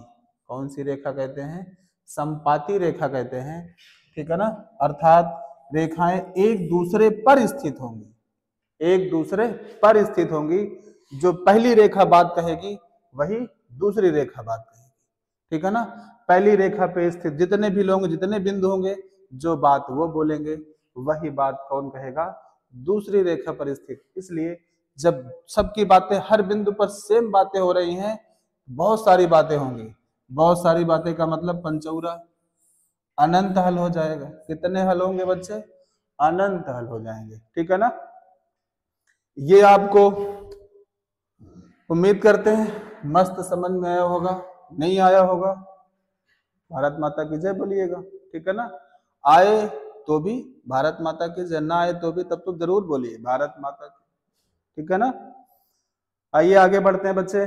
कौन सी रेखा कहते हैं, समपाती रेखा कहते हैं, ठीक है ना। अर्थात रेखाएं एक दूसरे पर स्थित होंगी, एक दूसरे पर स्थित होंगी, जो पहली रेखा बात कहेगी वही दूसरी रेखा बात कहेगी, ठीक है ना। पहली रेखा पे स्थित जितने भी लोग, जितने बिंदु होंगे, जो बात वो बोलेंगे वही बात कौन कहेगा, दूसरी रेखा पर स्थित। इसलिए जब सबकी बातें हर बिंदु पर सेम बातें हो रही हैं, बहुत सारी बातें होंगी, बहुत सारी बातें का मतलब पंचौरा अनंत हल हो जाएगा। कितने हल होंगे बच्चे, अनंत हल हो जाएंगे, ठीक है ना। ये आपको उम्मीद करते हैं मस्त समझ में आया होगा, नहीं आया होगा भारत माता की जय बोलिएगा, ठीक है ना। आए तो भी भारत माता की जय, ना आए तो भी तब तो जरूर बोलिए भारत माता की, ठीक है ना। आइए आगे बढ़ते हैं बच्चे।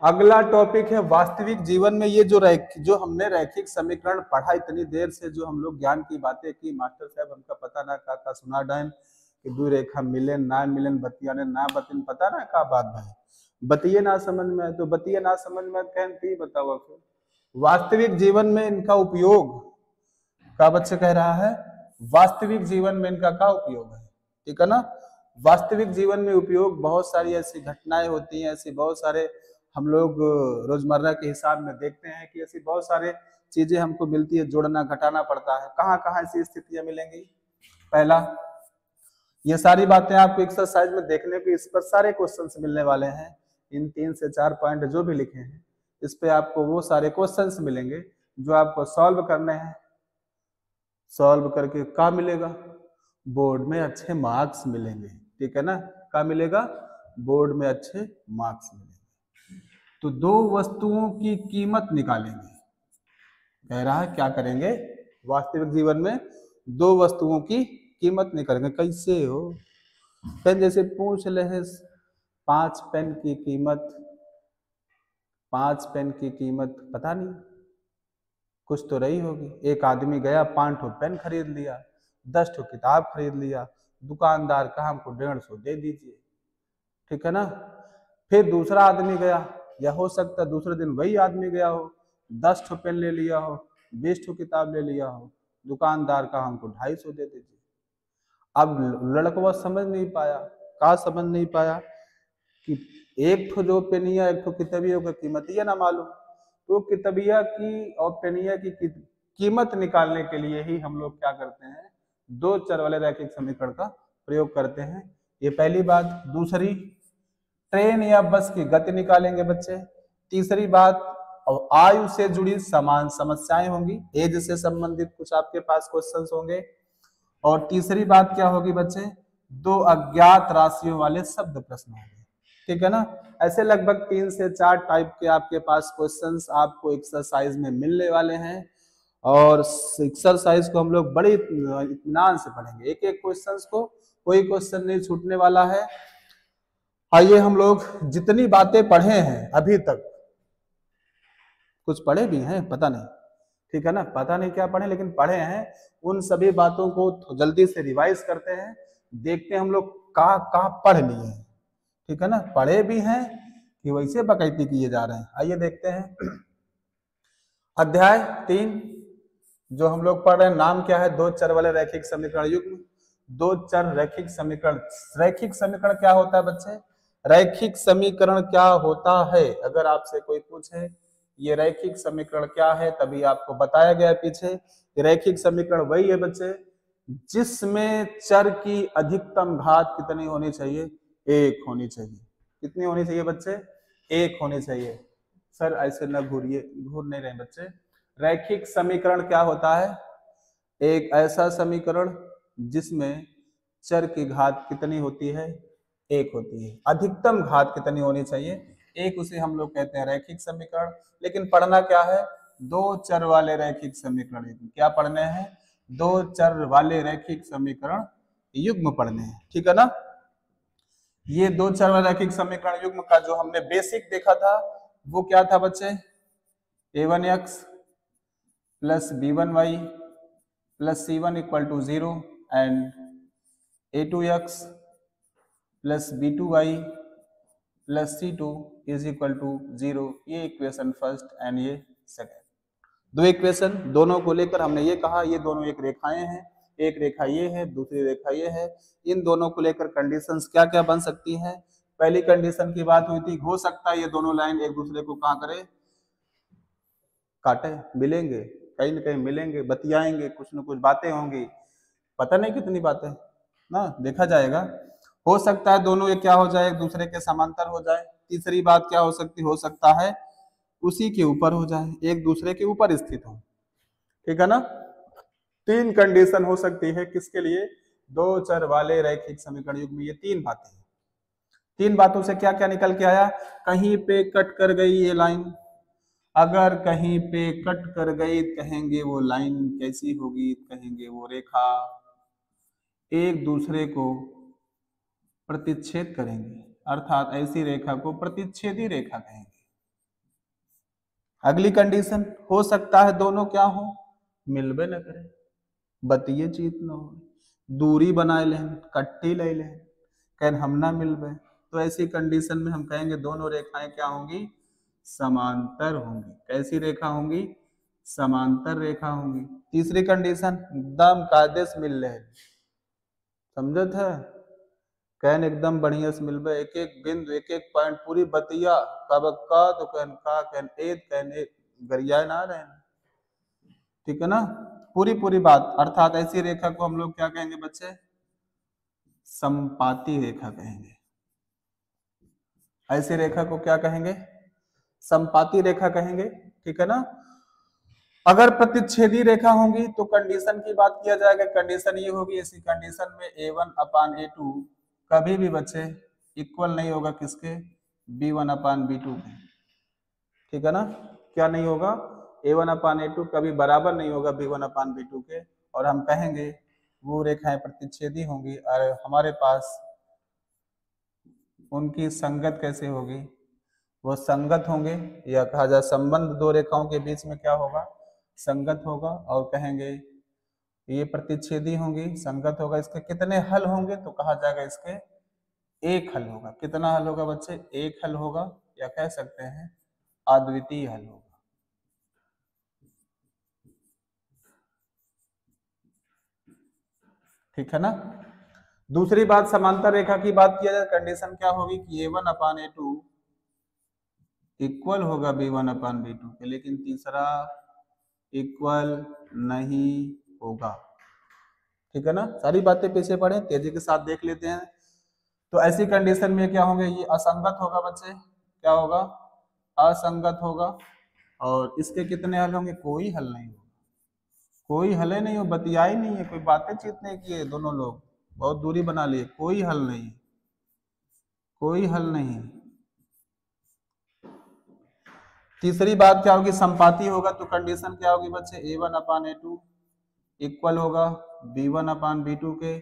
अगला टॉपिक है वास्तविक जीवन में ये जो हमने रैखिक समीकरण पढ़ा इतनी देर से, जो हम लोग ज्ञान की बातें की, मास्टर साहब हमका पता ना का सुना डायन कि दू रेखा मिलन ना मिलन, बतियाने ना बतिन, पता ना का बात भाई, बतिये ना समझ में, तो बतिये ना समझ में कहती बताओ फिर वास्तविक जीवन में इनका उपयोग का बच्चे कह रहा है, वास्तविक जीवन में इनका क्या उपयोग है, ठीक है ना। वास्तविक जीवन में उपयोग बहुत सारी ऐसी घटनाएं होती हैं, ऐसी बहुत सारे हम लोग रोजमर्रा के हिसाब में देखते हैं कि ऐसी बहुत सारे चीजें हमको मिलती है, जोड़ना घटाना पड़ता है। कहाँ कहाँ ऐसी स्थितियां मिलेंगी, पहला ये सारी बातें आपको एक्सरसाइज में देखने को, इस पर सारे क्वेश्चंस मिलने वाले हैं, इन 3 से 4 पॉइंट जो भी लिखे हैं इस पे आपको वो सारे क्वेश्चंस मिलेंगे जो आपको सॉल्व करने हैं। सॉल्व करके क्या मिलेगा, बोर्ड में अच्छे मार्क्स मिलेंगे, ठीक है ना। क्या मिलेगा, बोर्ड में अच्छे मार्क्स मिलेंगे। तो दो वस्तुओं की कीमत निकालेंगे, कह रहा है क्या करेंगे, वास्तविक जीवन में दो वस्तुओं की कीमत निकालेंगे। कैसे हो? पेन जैसे पूछ ले 5 पेन की कीमत, 5 पेन की कीमत पता नहीं, कुछ तो रही होगी। एक आदमी गया 5 ठो पेन खरीद लिया, 10 ठो किताब खरीद लिया, दुकानदार कहा हमको 150 दे दीजिए, ठीक है ना। फिर दूसरा आदमी गया, या हो सकता है दूसरे दिन वही आदमी गया हो, 10 ठो पेन ले लिया हो, 20 ठो किताब ले लिया हो, दुकानदार कहा हमको 250 दे दीजिए। अब लड़का समझ नहीं पाया, का समझ नहीं पाया कि एक ठो जो पेनिया एक ठो किताबियों का कीमत ही ना मालूम। तो किताबिया की और पेनिया की कीमत निकालने के लिए ही हम लोग क्या करते हैं, दो चर वाले रैखिक समीकरण का प्रयोग करते हैं। ये पहली बात। दूसरी, ट्रेन या बस की गति निकालेंगे बच्चे। तीसरी बात, आयु से जुड़ी समान समस्याएं होंगी, एज से संबंधित कुछ आपके पास क्वेश्चंस होंगे। और तीसरी बात क्या होगी बच्चे, दो अज्ञात राशियों वाले शब्द प्रश्न होंगे, ठीक है ना। ऐसे लगभग 3 से 4 टाइप के आपके पास क्वेश्चंस आपको एक्सरसाइज में मिलने वाले हैं, और एक्सरसाइज को हम लोग बड़े इत्मीनान से पढ़ेंगे, एक एक क्वेश्चंस को, कोई क्वेश्चन नहीं छूटने वाला है। आइए हम लोग जितनी बातें पढ़े हैं अभी तक, कुछ पढ़े भी हैं पता नहीं, ठीक है ना, पता नहीं क्या पढ़े लेकिन पढ़े हैं, उन सभी बातों को जल्दी से रिवाइज करते हैं, देखते हैं हम लोग कहाँ पढ़ लिए हैं, ठीक है ना, पढ़े भी हैं कि वैसे बकैती किए जा रहे हैं। आइए देखते हैं अध्याय 3 जो हम लोग पढ़ रहे हैं, नाम क्या है, दो चर वाले रैखिक समीकरण युग्म। दो चर रैखिक समीकरण, रैखिक समीकरण क्या होता है बच्चे, रैखिक समीकरण क्या होता है, अगर आपसे कोई पूछे ये रैखिक समीकरण क्या है, तभी आपको बताया गया पीछे। रैखिक समीकरण वही है बच्चे जिसमें चर की अधिकतम घात कितनी होनी चाहिए, 1 होनी चाहिए। कितनी होनी चाहिए बच्चे, 1 होनी चाहिए। सर ऐसे न घूरिए, घूर नहीं रहे बच्चे। रैखिक समीकरण क्या होता है, एक ऐसा समीकरण जिसमें चर की घात कितनी होती है, 1 होती है। अधिकतम घात कितनी होनी चाहिए, 1, उसे हम लोग कहते हैं रैखिक समीकरण। लेकिन पढ़ना क्या है, दो चर वाले रैखिक समीकरण युग्म। क्या पढ़ने हैं, दो चर वाले रैखिक समीकरण युग्म पढ़ने हैं, ठीक है ना। ये दो चर वाले रैखिक समीकरण युग्म का जो हमने बेसिक देखा था वो क्या था बच्चे, a1x plus b1y plus c1 equal to 0 and a2x plus b2y plus c2 is equal to 0। ये इक्वेशन फर्स्ट एंड ये सेकेंड, दो इक्वेशन, दोनों को लेकर हमने ये कहा ये दोनों एक रेखाएं हैं, एक रेखा ये है दूसरी रेखा ये है। इन दोनों को लेकर कंडीशंस क्या क्या बन सकती हैं। पहली कंडीशन की बात हुई थी, हो सकता है ये दोनों लाइन एक दूसरे को कहाँ करे, काटे, मिलेंगे, कहीं ना कहीं मिलेंगे, बतियाएंगे, कुछ न कुछ बातें होंगी, पता नहीं कितनी बातें ना, देखा जाएगा। हो सकता है दोनों ये क्या हो जाए, एक दूसरे के समांतर हो जाए। तीसरी बात क्या हो सकती, हो सकता है उसी के ऊपर हो जाए, एक दूसरे के ऊपर स्थित हो, ठीक है ना। 3 कंडीशन हो सकती है किसके लिए, दो चर वाले रैखिक समीकरण युग्म में। ये 3 बातें हैं। 3 बातों से क्या क्या निकल के आया, कहीं पे कट कर गई ये लाइन, अगर कहीं पे कट कर गई कहेंगे वो लाइन कैसी होगी, कहेंगे वो रेखा एक दूसरे को प्रतिच्छेद करेंगे, अर्थात ऐसी रेखा को प्रतिच्छेदी रेखा कहेंगे। अगली कंडीशन, हो सकता है दोनों क्या हो, मिलबे न करे, बतिये चीत न हो, दूरी बनाए लें, कट्टी ले लें, कहें हम ना मिलबे, तो ऐसी कंडीशन में हम कहेंगे दोनों रेखाएं क्या होंगी, समांतर होंगी। कैसी रेखा होंगी, समांतर रेखा होंगी। तीसरी कंडीशन, एकदम कायदे से मिल रहे, समझत है, कहन एकदम बढ़िया से मिलबे, एक एक बिंदु एक एक पॉइंट पूरी बतिया, कब का तो कहन का, कहन एक गरियाए ना रहे, ठीक है ना, पूरी पूरी बात। अर्थात ऐसी रेखा को हम लोग क्या कहेंगे बच्चे, समपाती रेखा कहेंगे। ऐसी रेखा को क्या कहेंगे, समपाती रेखा कहेंगे, ठीक है ना। अगर प्रतिच्छेदी रेखा होंगी तो कंडीशन की बात किया जाएगा, कंडीशन ये होगी, ऐसी कंडीशन में a1 अपान a2 कभी भी बच्चे इक्वल नहीं होगा किसके, b1 अपान b2 के, ठीक है ना। क्या नहीं होगा, A1/A2 कभी बराबर नहीं होगा B1/B2 के, और हम कहेंगे वो रेखाएं प्रतिच्छेदी होंगी और हमारे पास उनकी संगत कैसे होगी, वो संगत होंगे, या कहा जाए संबंध दो रेखाओं के बीच में क्या होगा, संगत होगा। और कहेंगे ये प्रतिच्छेदी होंगी, संगत होगा। इसके कितने हल होंगे, तो कहा जाएगा इसके एक हल होगा। कितना हल होगा बच्चे, एक हल होगा, या कह सकते हैं अद्वितीय हल होगा। ठीक है ना। दूसरी बात, समांतर रेखा की बात किया जाए, कंडीशन क्या होगी कि A1/A2 इक्वल होगा B1/B2 के, लेकिन तीसरा इक्वल नहीं होगा। ठीक है ना। सारी बातें पीछे पढ़े, तेजी के साथ देख लेते हैं। तो ऐसी कंडीशन में क्या होंगे, ये असंगत होगा बच्चे, क्या होगा, असंगत होगा। और इसके कितने हल होंगे, कोई हल नहीं होगा, कोई हल ही नहीं हो, बतिया ही नहीं है, कोई बातें चीत नहीं किए दोनों लोग, बहुत दूरी बना लिए, कोई हल नहीं, कोई हल नहीं। तीसरी बात क्या होगी, संपाती होगा। तो कंडीशन क्या होगी बच्चे, A1/A2 इक्वल होगा B1/B2 के,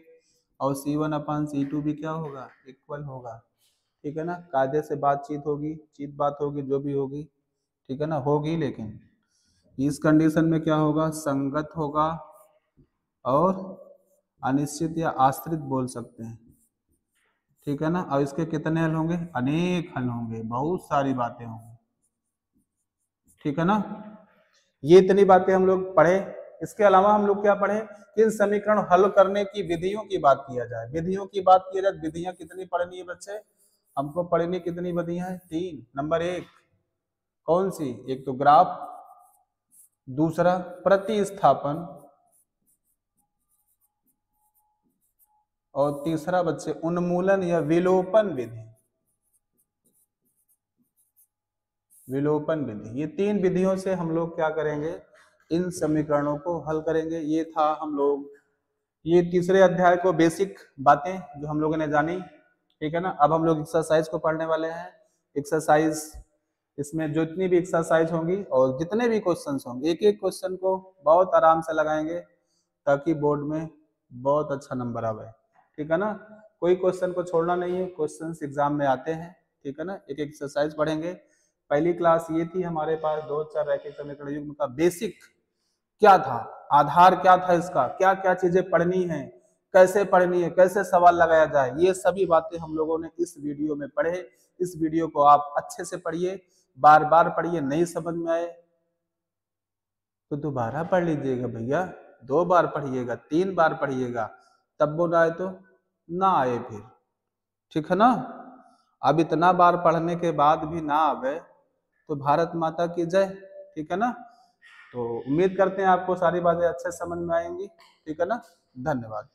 और C1/C2 भी क्या होगा, इक्वल होगा। ठीक है ना। कायदे से बातचीत होगी, चीत बात होगी, जो भी होगी, ठीक है ना, होगी। लेकिन इस कंडीशन में क्या होगा, संगत होगा और अनिश्चित या आश्रित बोल सकते हैं। ठीक है ना। और इसके कितने हल होंगे, अनेक हल होंगे, बहुत सारी बातें होंगी। ठीक है ना। ये इतनी बातें हम लोग पढ़े। इसके अलावा हम लोग क्या पढ़े, किन समीकरण हल करने की विधियों की बात किया जाए। विधियों की बात की जाए, विधियां कितनी पढ़नी है बच्चे, हमको पढ़नी कितनी विधियां हैं, 3। नंबर 1 कौन सी, एक तो ग्राफ, दूसरा प्रतिस्थापन, और तीसरा बच्चे उन्मूलन या विलोपन विधि। विलोपन विधि, ये 3 विधियों से हम लोग क्या करेंगे, इन समीकरणों को हल करेंगे। ये था हम लोग, ये तीसरे अध्याय को बेसिक बातें जो हम लोगों ने जानी। ठीक है ना। अब हम लोग एक्सरसाइज को पढ़ने वाले हैं। एक्सरसाइज, इसमें जितनी भी एक्सरसाइज होंगी और जितने भी क्वेश्चंस होंगे, एक एक क्वेश्चन को बहुत आराम से लगाएंगे ताकि बोर्ड में बहुत अच्छा नंबर आवे। ठीक है ना। कोई क्वेश्चन को छोड़ना नहीं है, क्वेश्चंस एग्जाम में आते हैं। ठीक है ना। एक एक्सरसाइज पढ़ेंगे। पहली क्लास ये थी हमारे पास 2 4 रैखिक समीकरण युग्म का बेसिक क्या था, आधार क्या था इसका, क्या क्या चीजें पढ़नी है, कैसे पढ़नी है, कैसे सवाल लगाया जाए, ये सभी बातें हम लोगों ने इस वीडियो में पढ़े। इस वीडियो को आप अच्छे से पढ़िए, बार बार पढ़िए। नहीं समझ में आए तो दोबारा पढ़ लीजिएगा भैया, 2 बार पढ़िएगा, 3 बार पढ़िएगा, तब वो ना आए तो ना आए फिर। ठीक है ना। अब इतना बार पढ़ने के बाद भी ना आवे तो भारत माता की जय। ठीक है ना। तो उम्मीद करते हैं आपको सारी बातें अच्छे समझ में आएंगी। ठीक है ना। धन्यवाद।